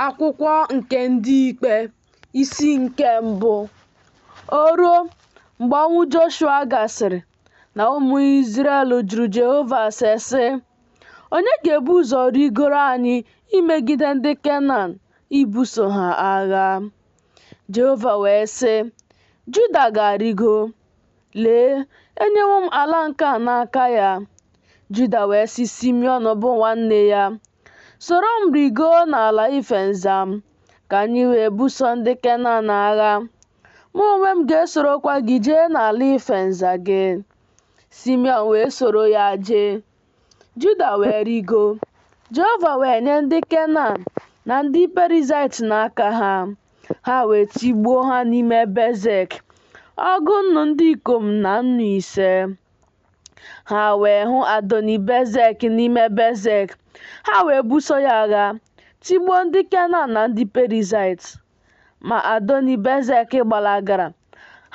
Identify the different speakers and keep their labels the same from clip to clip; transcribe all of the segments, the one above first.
Speaker 1: Akwụkwọ nke ndị ikpe isi nke mbụ. O ruo mgbe ọnwụ Joshua gasịrị na ụmụ Izrel jụrụ Jehova ase sị, onye ga-ebu ụzọ rigoro anyị imegide ndị Kenan ibuso ha agha? Jehova wee sị, Juda ga-arịgo. Lee, enyewo m ala nke a n'aka ya. Juda wee sị Simiọn bụ nwanne ya, soro m rigoo n'ala ife nza m, ka anyị wee buso ndị Kenan agha. Mụ onwe m ga-esorokwa gị jee n'ala ife nza gị. Simiọn wee soro ya jee. Juda wee rigo. Jehova wee nye ndị Kenan na ndị Perizait n'aka ha. Ha wee tigbuo ha n'ime Bezek, ọgụ nnu ndị ikom na nnu 5. Ha wee hụ Adoni-Bezek n'ime Bezek. Ha wee buso ya agha, tigbuo ndị Kenan na ndị Perizait. Ma Adoni-Bezek gbalagara.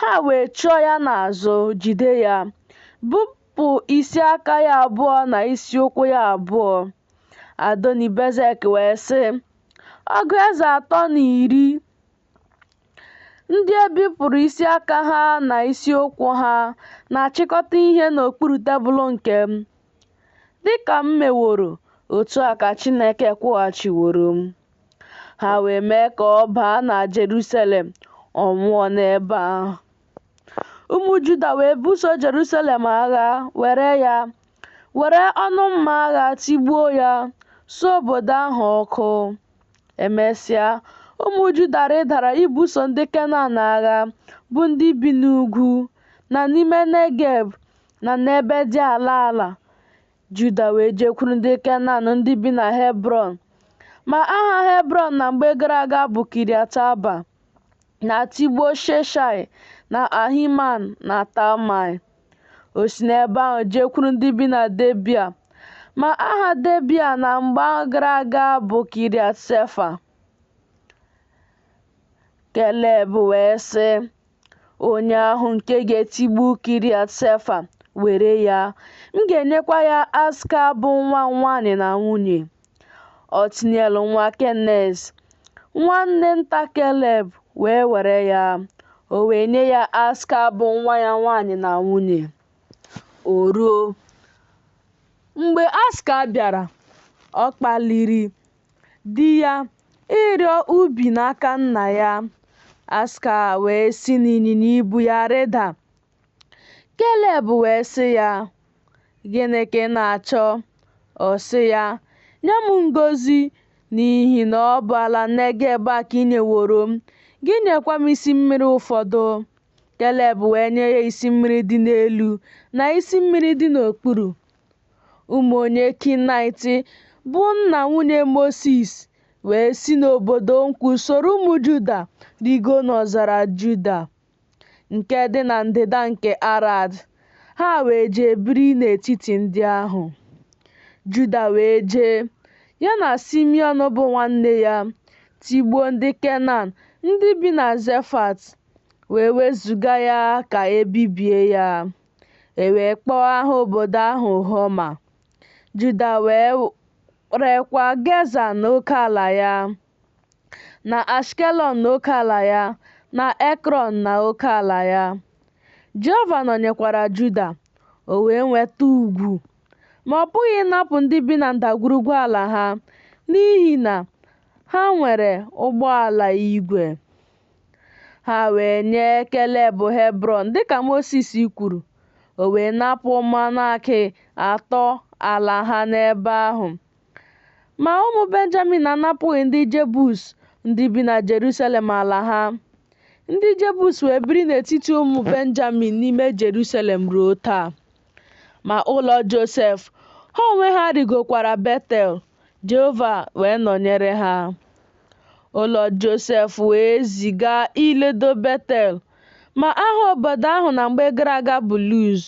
Speaker 1: Ha wee chụọ ya n'azụ, jide ya, bupụ isi aka ya abụọ na isi ụkwụ ya abụọ. Adoni-Bezek wee sị, ọgụ eze 310 ndị e bipụrụ isi aka ha na isi ụkwụ ha na-achịkọta ihe n'okpuru tebụl nke m. Dịka m meworo, otu a ka Chineke kwụghachiworo m. Ha wee mee ka ọ baa na Jerusalem, ọ nwụọ n'ebe ahụ. Ụmụ Juda wee buso Jerusalem agha, were ọnụ mma agha tigbuo ya, suo obodo ahụ ọkụ. Emesịa, ụmụ Juda rịdara ibuso ndị Kenan agha, bụ ndị bi n'ugwu na n'ime Negeb na n'ebe dị ala ala. Juda wee jekwuru ndị Kenan ndị bi na Hebrọn. Ma aha Hebrọn na mgbe gara aga bụ Kiriat Arba, na tigbuo Sheshai na Ahiman na Talmai. O si n'ebe ahụ jekwuru ndị bi na Debịa. Ma aha Debịa na mgbe gara aga bụ Kiriat Sefa. Keleb wee sị, onye ahụ nke ga-etigbu Kiriat Sefa, were ya, m ga-enyekwa ya Aska bụ nwa m nwanyị na nwunye. Otniel nwa Kenez, nwanne nta Keleb, wee were ya. O wee nye ya Aska bụ nwa ya nwanyị na nwunye. O ruo mgbe Aska bịara, ọ kpaliri di ya ịrịọ ubi n'aka nna ya. Aska wee si n'ịnyịnya ibu ya rịda. Keleb wee sị ya, gịnị ka ị na-achọ? Ọ sị ya, nye m ngọzi, n'ihi na ọ bụ ala Negeb a ka ị nyeworo m. Gị nyekwa m isi mmiri ụfọdụ. Keleb wee nye ya isi mmiri dị n'elu na isi mmiri dị n'okpuru. Ụmụ onye Kenait bụ nna nwunye Mosis wee si n'obodo nkwụ soro ụmụ Juda rigo n'ọzara Juda, nke dị na ndịda nke Arad. Ha wee jee biri n'etiti ndị ahụ. Juda wee jee, ya na Simiọn bụ nwanne ya, tigbuo ndị Kenan ndị bi na Zefat, wee wezuga ya ka ebibie ya. E wee kpọọ aha obodo ahụ Homa. Juda wee rekwa Geza n'oke ala ya, na Ashkelọn n'oke ala ya, na Ekrọn na oke ala ya. Jehova nọnyekwara Juda, o wee nweta ugwu, ma ọ pụghị ịnapụ ndị bi na ndagwurugwu ala ha, n'ihi na ha nwere ụgbọala igwe. Ha wee nye Keleb Hebrọn dịka Mosis kwuru. O wee napụ Manase 3 ala ha n'ebe ahụ. Ma ụmụ Benjamin anapụghị ndị Jebus ndị bi na Jerusalem ala ha. Ndị Jebus wee biri n'etiti ụmụ Benjamin n'ime Jerusalem ruo taa. Ma ụlọ Josef, ha onwe ha rigokwara Betel. Jehova wee nọnyere ha. Ụlọ Josef wee ziga iledo Betel, ma aha obodo ahụ na mgbe gara aga bụ Luz.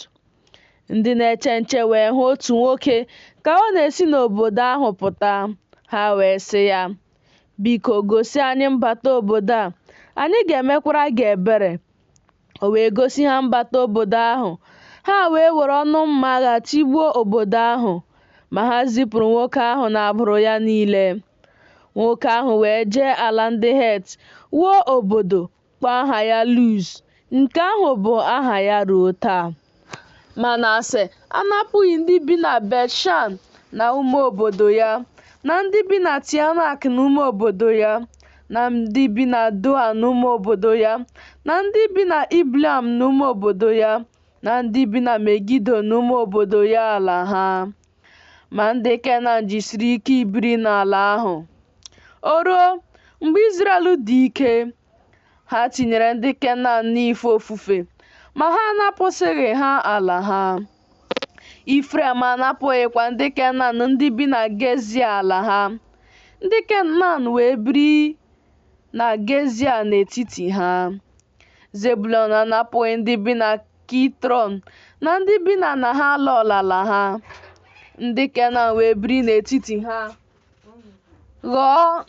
Speaker 1: Ndị na-eche nche wee hụ otu nwoke ka ọ na-esi n'obodo ahụ pụta. Ha wee sị ya, biko gosi anyị mbata obodo a, anyị ga-emekwara gị ebere. O wee gosi ha mbata obodo ahụ. Ha wee were ọnụ mma agha tigbuo obodo ahụ, ma ha zipụrụ nwoke ahụ na agbụrụ ya niile. Nwoke ahụ wee jee ala ndị Het wuo obodo kpọọ aha ya Luz, nke ahụ bụ aha ya ruo taa. Manase anapụghị ndị bi na Bet-Shan na ụmụ obodo ya, na ndị bi na Tianak na ụmụ obodo ya, na ndị bi na Doa na ụmụ obodo ya, na ndị bi na Ibleam na ụmụ obodo ya, na ndị bi na Megido na ụmụ obodo ya ala ha. Ma ndị Kenan jisiri ike ibiri n'ala ahụ. O ruo mgbe Izrel dị ike, ha tinyere ndị Kenan n'ife ofufe, ma ha anapụsịghị ha ala ha. Ifrem anapụghịkwa ndị Kenan ndị bi na Gezia ala ha. Ndị Kenan wee biri na Gezia n'etiti ha. Zebulọn anapụghị ndị bi na Kitron na ndị bi na Nahalol ala ha. Ndị Kenan wee biri n'etiti ha, ghọọ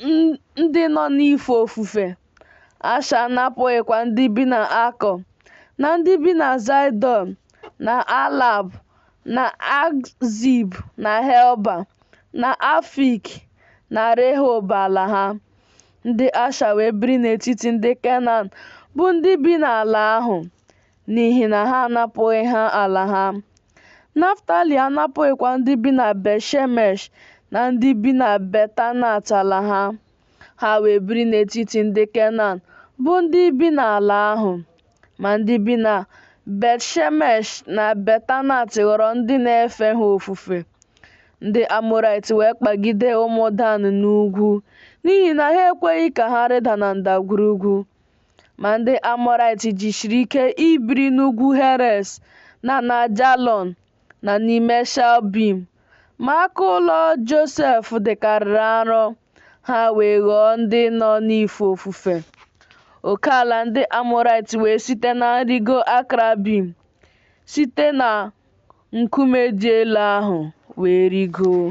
Speaker 1: ndị nọ n'ife ofufe. Asha anapụghịkwa ndị bi na Akọ, na ndị bi na Zaidọn, na Alab, na Akzib, na Helba, na Afik, na Rehob ala ha. Ndị Asha wee biri n'etiti ndị Kenan bụ ndị bi n'ala ahụ, n'ihi na ha anapụghị ha ala ha. Naftali anapụghịkwa ndị bi na Bet-Shemesh na ndị bi na Betanat ala ha. Ha wee biri n'etiti ndị Kenan bụ ndị bi n'ala ahụ. Ma ndị bi na Bet-Shemesh na Betanat ghọrọ ndị na-efe ha ofufe. Ndị Amọrait wee kpagide ụmụ Dan n'ugwu, n'ihi na ha ekweghị ka ha rịda na ndagwurugwu. Ma ndị Amọrait jisiri ike ibiri n'ugwu Heres na Jalon na n'ime Shalbim. Ma aka ụlọ Josef dịkarịrị arọ, ha wee ghọọ ndị nọ n'ife ofufe. Oke ala ndị Amọrait wee site na nrigo Akrabim, site na nkume dị elu ahụ wee rigoo.